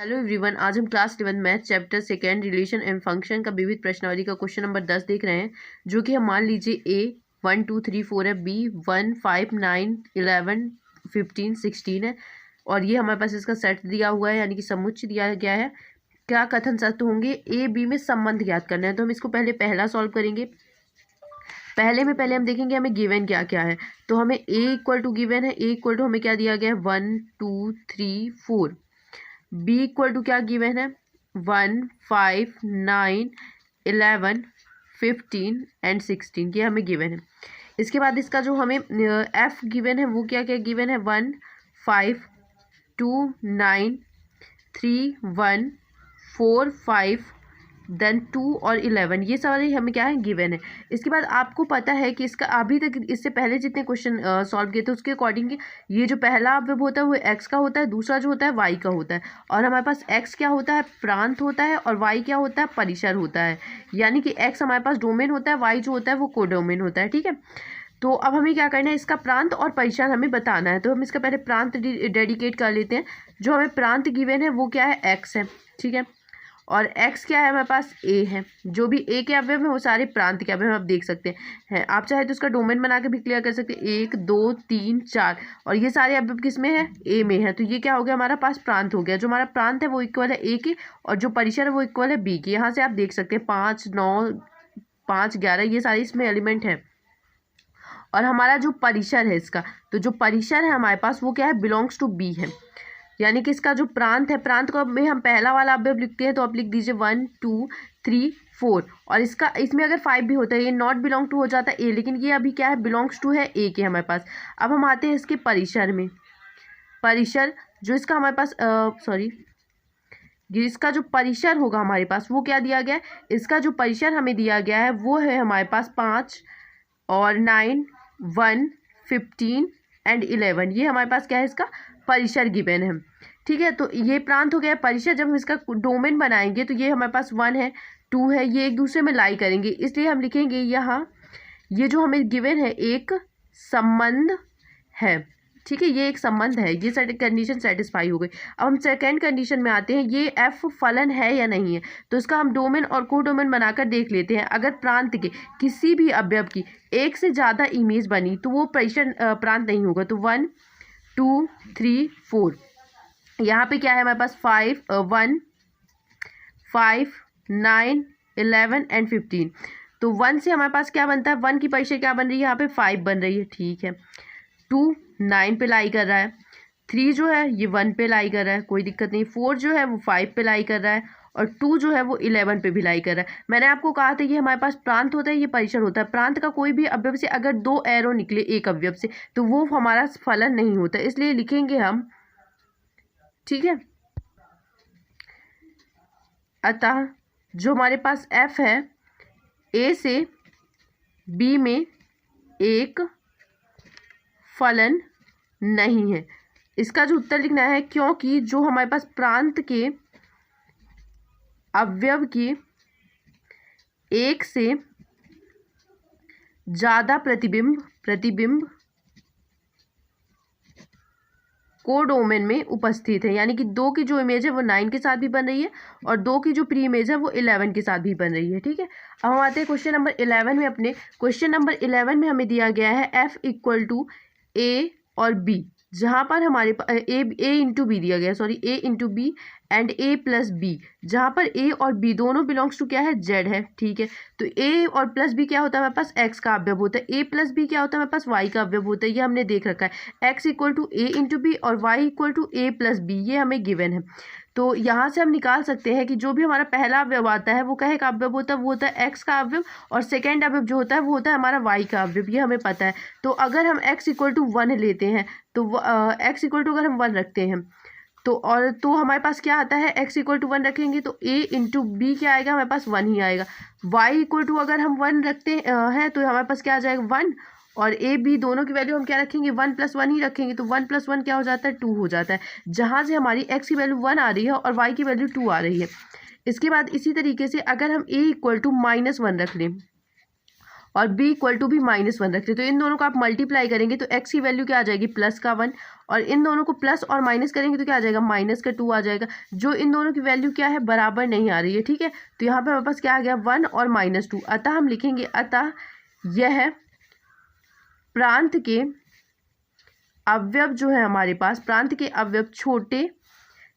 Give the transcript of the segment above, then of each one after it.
Hello everyone, आज हम class 11 math chapter second relation and function का विविध प्रश्नावली का क्वेश्चन नंबर 10 देख रहे हैं, जो कि हम मान लीजिए ए 1 2 3 4 है, बी 1 5 9 11 15 16 है और ये हमारे पास इसका सेट दिया हुआ है, यानी कि समुच्चय दिया गया है। क्या कथन सत्य होंगे? ए बी में संबंध ज्ञात करना है, तो हम इसको पहला सॉल्व करेंगे। पहले हम देखेंगे हमें गिवन क्या क्या है। तो हमें ए इक्वल टू गिवन है, ए इक्वल टू हमें क्या दिया गया है 1 2 3 4। बी इक्वल टू क्या गिवन है 1 5 9 11 15 एंड 16, ये हमें गिवन है। इसके बाद इसका जो हमें एफ गिवन है वो क्या क्या गिवन है 1 5 2 9 3 1 4 5 देन 2 और 11, ये सारे हमें क्या है गिवन है। इसके बाद आपको पता है कि इसका अभी तक इससे पहले जितने क्वेश्चन सॉल्व किए थे उसके अकॉर्डिंग ये जो पहला अवयव होता है वो एक्स का होता है, दूसरा जो होता है वाई का होता है। और हमारे पास एक्स क्या होता है प्रांत होता है और वाई क्या होता है परिसर होता है, यानी कि एक्स हमारे पास डोमेन होता है, वाई जो होता है वो कोडोमेन होता है। ठीक है, तो अब हमें क्या करना है, इसका प्रांत और परिसर हमें बताना है। तो हम इसका पहले प्रांत डेडिकेट कर लेते हैं। जो हमें प्रांत गिवन है वो क्या है एक्स है, ठीक है, और x क्या है हमारे पास a है। जो भी a के अवयव में वो सारे प्रांत के अवयव आप देख सकते हैं। आप चाहे तो उसका डोमेन बना के भी क्लियर कर सकते हैं, 1 2 3 4, और ये सारे अवयव किस में है a में है। तो ये क्या हो गया हमारा पास प्रांत हो गया। जो हमारा प्रांत है वो इक्वल है a के, और जो परिसर है वो इक्वल है b के। यहाँ से आप देख सकते हैं 5 9 5 11 ये सारे इसमें एलिमेंट है। और हमारा जो परिसर है इसका, तो जो परिसर है हमारे पास वो क्या है बिलोंग्स टू b है, यानी कि इसका जो प्रांत है, प्रांत को में हम पहला वाला अवयव लिखते हैं, तो आप लिख दीजिए 1 2 3 4, और इसका इसमें अगर 5 भी होता है ये नॉट बिलोंग टू हो जाता है ए, लेकिन ये अभी क्या है बिलोंग्स टू है ए के हमारे पास। अब हम आते हैं इसके परिसर में। परिसर जो इसका हमारे पास इसका जो परिसर होगा हमारे पास वो क्या दिया गया है, इसका जो परिसर हमें दिया गया है वो है हमारे पास 5 और 9 1 15 एंड 11, ये हमारे पास क्या है इसका परिसर गिवन है। ठीक है, तो ये प्रांत हो गया परिसर। जब हम इसका डोमेन बनाएंगे तो ये हमारे पास 1 है 2 है, ये एक दूसरे में लाई करेंगे, इसलिए हम लिखेंगे यहाँ ये जो हमें गिवन है एक संबंध है। ठीक है, ये एक संबंध है, ये कंडीशन सेटिस्फाई हो गई। अब हम सेकेंड कंडीशन में आते हैं, ये एफ फलन है या नहीं है। तो इसका हम डोमेन और को डोमेन बनाकर देख लेते हैं। अगर प्रांत के किसी भी अवयव की एक से ज़्यादा इमेज बनी तो वो परिसर प्रांत नहीं होगा। तो 1 2 3 4, यहाँ पे क्या है हमारे पास 1 5 9 11 एंड 15। तो 1 से हमारे पास क्या बनता है, 1 की परिसर क्या बन रही है यहाँ पे 5 बन रही है। ठीक है, 2 9 पे लाई कर रहा है, 3 जो है ये 1 पे लाई कर रहा है, कोई दिक्कत नहीं। 4 जो है वो 5 पे लाई कर रहा है, और 2 जो है वो 11 पे भी लाई कर रहा है। मैंने आपको कहा था ये हमारे पास प्रांत होता है, ये परिसर होता है। प्रांत का कोई भी अवयव से अगर 2 एरो निकले एक अवयव से तो वो हमारा फलन नहीं होता, इसलिए लिखेंगे हम। ठीक है, अतः जो हमारे पास f है a से b में एक फलन नहीं है। इसका जो उत्तर लिखना है, क्योंकि जो हमारे पास प्रांत के अवयव की एक से ज़्यादा प्रतिबिंब कोडोमेन में उपस्थित है, यानी कि 2 की जो इमेज है वो 9 के साथ भी बन रही है और 2 की जो प्री इमेज है वो 11 के साथ भी बन रही है। ठीक है, अब हम आते हैं क्वेश्चन नंबर 11 में। अपने क्वेश्चन नंबर 11 में हमें दिया गया है f इक्वल टू a और b, जहाँ पर हमारे पास a इंटू बी दिया गया, sorry a into B and a plus B, जहाँ पर a और b दोनों बिलोंग्स टू क्या है z है। ठीक है, तो a और प्लस b क्या होता है हमारे पास x का अवयव होता है, a प्लस b क्या होता है हमारे पास y का अवयव होता है, ये हमने देख रखा है। x equal to a into B और y equal to a plus B, ये हमें गिवन है। तो यहाँ से हम निकाल सकते हैं कि जो भी हमारा पहला अवयव आता है वो कहे का अवयव होता है, वो होता है x का अवयव, और सेकेंड अवयव जो होता है वो होता है हमारा y का अवयव, ये हमें पता है। तो अगर हम x इक्वल टू 1 लेते हैं, तो x इक्वल टू अगर हम 1 रखते हैं तो हमारे पास क्या आता है, x इक्वल टू 1 रखेंगे तो a इंटू बी क्या आएगा हमारे पास 1 ही आएगा। y इक्वल टू अगर हम 1 रखते हैं तो हमारे पास क्या आ जाएगा 1, और a b दोनों की वैल्यू हम क्या रखेंगे 1 + 1 ही रखेंगे, तो 1 + 1 क्या हो जाता है 2 हो जाता है, जहाँ से हमारी x की वैल्यू 1 आ रही है और y की वैल्यू 2 आ रही है। इसके बाद इसी तरीके से अगर हम a इक्वल टू -1 रख लें और b इक्वल टू भी -1 रखते हैं। तो इन दोनों को आप मल्टीप्लाई करेंगे तो x की वैल्यू क्या आ जाएगी +1, और इन दोनों को प्लस और माइनस करेंगे तो क्या आ जाएगा -2 आ जाएगा, जो इन दोनों की वैल्यू क्या है बराबर नहीं आ रही है। ठीक है, तो यहाँ पे हमारे पास क्या आ गया 1 और -2। अतः हम लिखेंगे अतः यह प्रांत के अवयव जो है हमारे पास, प्रांत के अवयव छोटे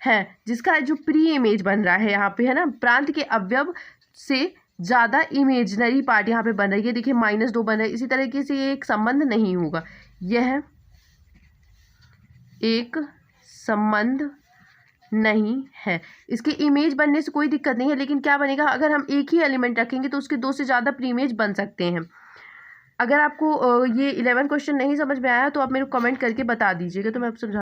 है, जिसका जो प्री इमेज बन रहा है यहाँ पे है ना, प्रांत के अवयव से ज़्यादा इमेजनरी पार्ट यहाँ पे बन रही है। देखिए -2 बन रहा है, इसी तरीके से ये एक संबंध नहीं होगा, यह एक संबंध नहीं है। इसके इमेज बनने से कोई दिक्कत नहीं है, लेकिन क्या बनेगा अगर हम एक ही एलिमेंट रखेंगे तो उसके 2 से ज़्यादा प्री इमेज बन सकते हैं। अगर आपको ये 11 क्वेश्चन नहीं समझ में आया तो आप मेरे को कमेंट करके बता दीजिएगा, तो मैं आप समझा